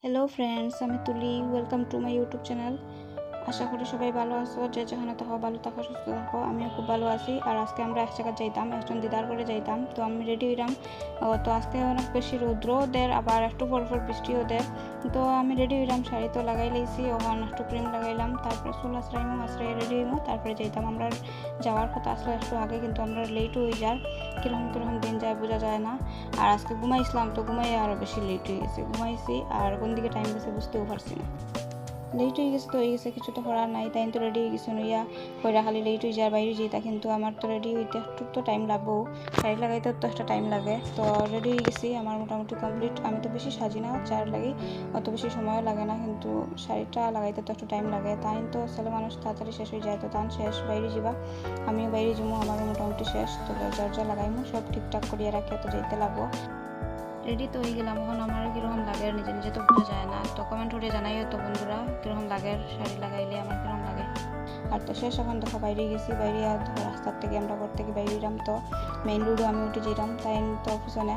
Hello friends, আমি Tuli. Welcome to my YouTube channel. আশা করি সবাই ভালো আছো, যে যেখানে থাকো ভালো থাকো, সুস্থ থাকো। আমিও খুব ভালো আছি। আর আজকে আমরা এক জায়গায় যাইতাম, একজন দিদার করে যাইতাম, তো আমি রেডি হইলাম। তো আজকে অনেক বেশি রৌদ্র ওদের, আবার একটু পরপর বৃষ্টি ওদের। তো আমি রেডি হইলাম, শাড়ি তো লাগাই লাইছি, ওখানে একটু ক্রিম লাগাইলাম, তারপরে চুল আশ্রাই রেডি হইমো, তারপরে যাইতাম। আমরা যাওয়ার কথা আসলে একটু আগে, কিন্তু আমরা লেটও হয়ে যার, কিরকম দিন যায় বোঝা যায় না। আর আজকে ঘুমাইছিলাম, তো ঘুমাই আরও বেশি লেট হয়ে গেছে। ঘুমাইছি আর কোন দিকে টাইম গেছে বুঝতেও পারছি না। লেট হয়ে গেছে তো হয়ে গেছে, কিছু তো করার নাই। তাই তো রেডি হয়ে গেছে নইয়া কইরা খালি লেট হয়ে যায় বাইরে যেতা, কিন্তু আমার তো রেডি হইতে একটু তো টাইম লাগবেও, শাড়ি লাগাইতে তো একটা টাইম লাগে। তো রেডি হয়ে গেছি, আমার মোটামুটি কমপ্লিট। আমি তো বেশি সাজি না, চার লাগি, অত বেশি সময়ও লাগে না, কিন্তু শাড়িটা লাগাইতে তো একটু টাইম লাগে। তাই তো ছেলে মানুষ তাড়াতাড়ি শেষ হয়ে যায়, তো তান শেষ বাইরে যাবা, আমিও বাইরে যাবো, আমারও মোটামুটি শেষ। তো দরজা লাগাইমু, সব ঠিকঠাক করিয়া রাখি, তো যেতে লাগবো। রেডি তো হয়ে গেলাম। এখন আমার কীরকম লাগে নিজে নিজে তো বোঝা যায় না, তো কমেন্ট করে জানাইও তো বন্ধুরা কীরকম লাগে শাড়ি লাগাইলে, আমার কীরকম লাগে। আর তো শেষ, এখন দেখো বাইরে গেছি, বাইরে আর রাস্তার থেকে আমরা ঘর থেকে বাইরে এলাম, তো মেইন রোডও আমি উঠে যেতাম, তাই তো পিছনে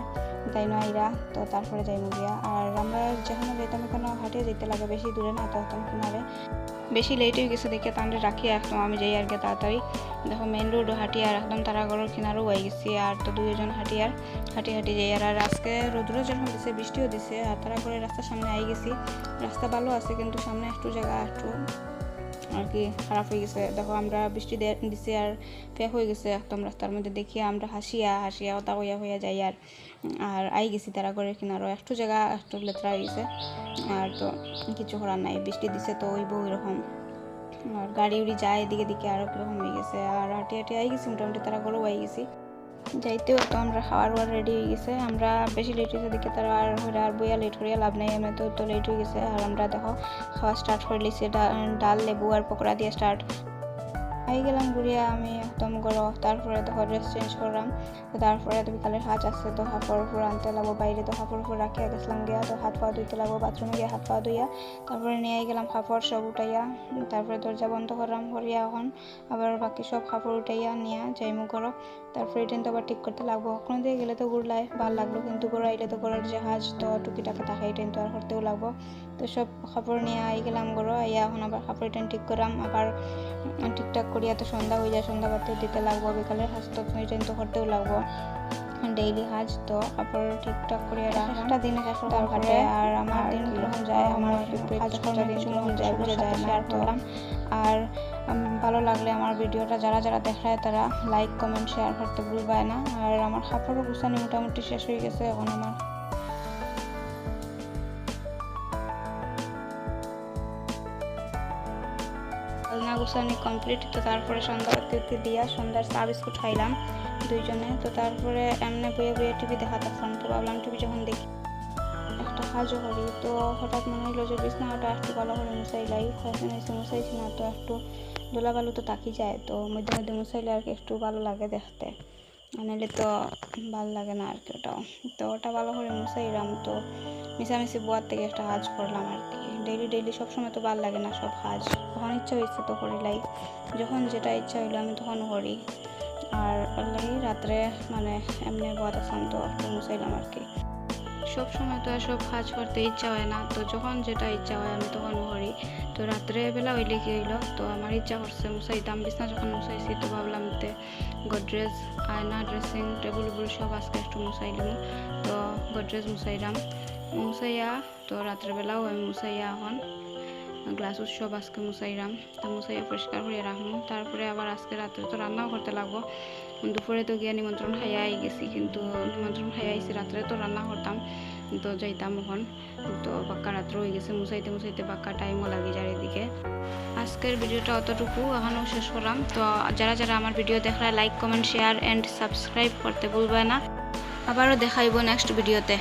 তাই না আইরা, তো তারপরে যাই মুভিয়া। আর আমরা যেখানে যেতাম এখানে হাঁটিয়ে যেতে লাগে, বেশি দূরে না, তো একদম কিনারে। বেশি লেট হয়ে গেছে দেখে তান্ডে রাখি, একদম আমি যাই আর কি তাড়াতাড়ি। দেখো মেইন রোডও হাঁটি আর একদম তারাগড়ের কিনারও হয়ে গেছি। আর তো দুইজন হাঁটি যাই। আর আজকে রোদ্র যেরকম দিছে, বৃষ্টিও দিছে, আর তারাগড়ের রাস্তার সামনে আই গেছি। রাস্তা ভালো আছে, কিন্তু সামনে একটু জায়গা একটু আর কি খারাপ হয়ে গেছে। দেখো আমরা বৃষ্টি দিছে আর ফেক হয়ে গেছে একদম রাস্তার মধ্যে, দেখিয়া আমরা হাসিয়া ওটা হইয়া যাই। আর আই গেছি তারাগড়ের কিনারও একটু জায়গা একটু লেতরা হয়ে গেছে। আর তো কিছু করার নাই, বৃষ্টি দিছে তো ওইব ওইরকম। আর গাড়ি উড়ি যায় এদিকে দিকে, আরও কীরকম হয়ে গেছে। আর হাঁটি আই গেছি, মোটামুটি তারা গরু আই গেছি। যাইতেও তো আমরা খাওয়ার রেডি হয়ে গেছে। আমরা বেশি লেট হয়েছে দেখে তারা আর বইয়া লেট করিয়া লাভ নাই, এমনি তো লেট হয়ে গেছে। আর আমরা দেখো খাওয়া স্টার্ট করে লিছি, ডাল লেবু আর পকোড়া দিয়ে স্টার্ট আই গেলাম ঘুরিয়া আমি একদম গরো। তারপরে দেখো ড্রেস চেঞ্জ করলাম, তো তারপরে তো বিকালের হাজ আছে, তো হাফড় উপর আনতে লাগবো বাইরে, তো হাফড় উপর রাখিয়া গেছিলাম গিয়া, তো হাত পা ধুইতে লাগবো, বাথরুমে গিয়ে হাত পা ধুইয়া তারপরে নিয়ে গেলাম কাপড় সব উঠাইয়া। তারপরে দরজা বন্ধ করলাম করিয়া, এখন আবার বাকি সব কাপড় উঠাইয়া নিয়ে যাইমু করো। তারপরে এটা তো আবার ঠিক করতে লাগবো, কোনো দিয়ে গেলে তো ঘুরলাই ভালো লাগলো, কিন্তু ঘুরে আইলে তো ঘরের যে হাজ তো টুকিটাকে থাকে, এটা তো আর করতেও লাগবো। তো সব কাপড় নিয়ে আই গেলাম ঘরো আইয়া, এখন আবার কাপড় ঠিক করলাম, আবার ঠিকঠাক করিয়া তো সন্ধ্যা হয়ে যায়, সন্ধ্যা বাতিও দিতে লাগবো, বিকালের হাজ তো তো করতেও লাগবো, ডেইলি হাজ। তো কাপড় ঠিকঠাক করিয়া একটা দিনে তারপরে আর আমার দিন কখন যায়, আমার কাজকর্মের কিছু মন যায় বোঝা যায় না, শেয়ার করলাম। আর ভালো লাগলে আমার ভিডিওটা যারা দেখায় তারা লাইক কমেন্ট শেয়ার করতে ভুলবায় না। আর আমার কাপড়ও গুছানি মোটামুটি শেষ হয়ে গেছে, এখন আমার আলনা গুছানি কমপ্লিট। তো তারপরে সন্ধ্যা বাতি দিয়া সন্ধ্যার চা বিস্কুট খাইলাম দুইজনে। তো তারপরে এমনি বইয়ে টিভি দেখাতাম, তো ভাবলাম টিভি যখন দেখি একটা কাজও করি, তো হঠাৎ মনে হইলো যে বিছনাটা একটু ভালো করে মুছাইলাই। কয়েকদিন এসে মুছাইছি না, তো একটু ধুলাবালু তো তাকি যায়, তো মধ্যে মধ্যে মুছাইলে আর কি একটু ভালো লাগে দেখতে, নাহলে তো ভালো লাগে না আর কি ওটাও। তো ওটা ভালো করে মুছাইলাম, তো মিশামিশি বোয়ার থেকে একটা কাজ করলাম আর কি। ডেইলি সবসময় তো ভালো লাগে না সব কাজ, যখন ইচ্ছা হয়েছে তো করিলাই, যখন যেটা ইচ্ছা হইলো আমি তখন করি। আর লাগে রাত্রে মানে এমনি বোয়াত আসাম, তো একটু মুছাইলাম আর কি। সব সময় তো আর সব কাজ করতে ইচ্ছা হয় না, তো যখন যেটা ইচ্ছা হয় আমি তখন করি। তো রাত্রে বেলা হইলে কি হইলো, তো আমার ইচ্ছা করছে মুছাইতাম। বিছনা যখন মুছাইছি তো ভাবলাম তে গডরেজ আয়না ড্রেসিং টেবিল সব আজকে একটু মুছাইলাম। তো গডরেজ মুছাইয়া তো রাত্রেবেলাও আমি মুছাইয়া এখন গ্লাস সব আজকে মুছাইলাম, তো মুছাইয়া পরিষ্কার করে রাখবো। তারপরে আবার আজকে রাত্রে তো রান্নাও করতে লাগবো। দুপুরে তো গিয়ে নিমন্ত্রণ খাইয়া গেছি, কিন্তু নিমন্ত্রণ খাইয়া আইসি, রাত্রে তো রান্না করতাম, তো যাইতাম এখন। তো পাক্কা রাত্র হয়ে গেছে, মুছাইতে পাক্কা টাইমও লাগে চারিদিকে। আজকের ভিডিওটা অতটুকু, এখনও শেষ করলাম। তো যারা আমার ভিডিও দেখলে like comment share and subscribe করতে ভুলবে না। আবারও দেখাইব নেক্সট ভিডিওতে।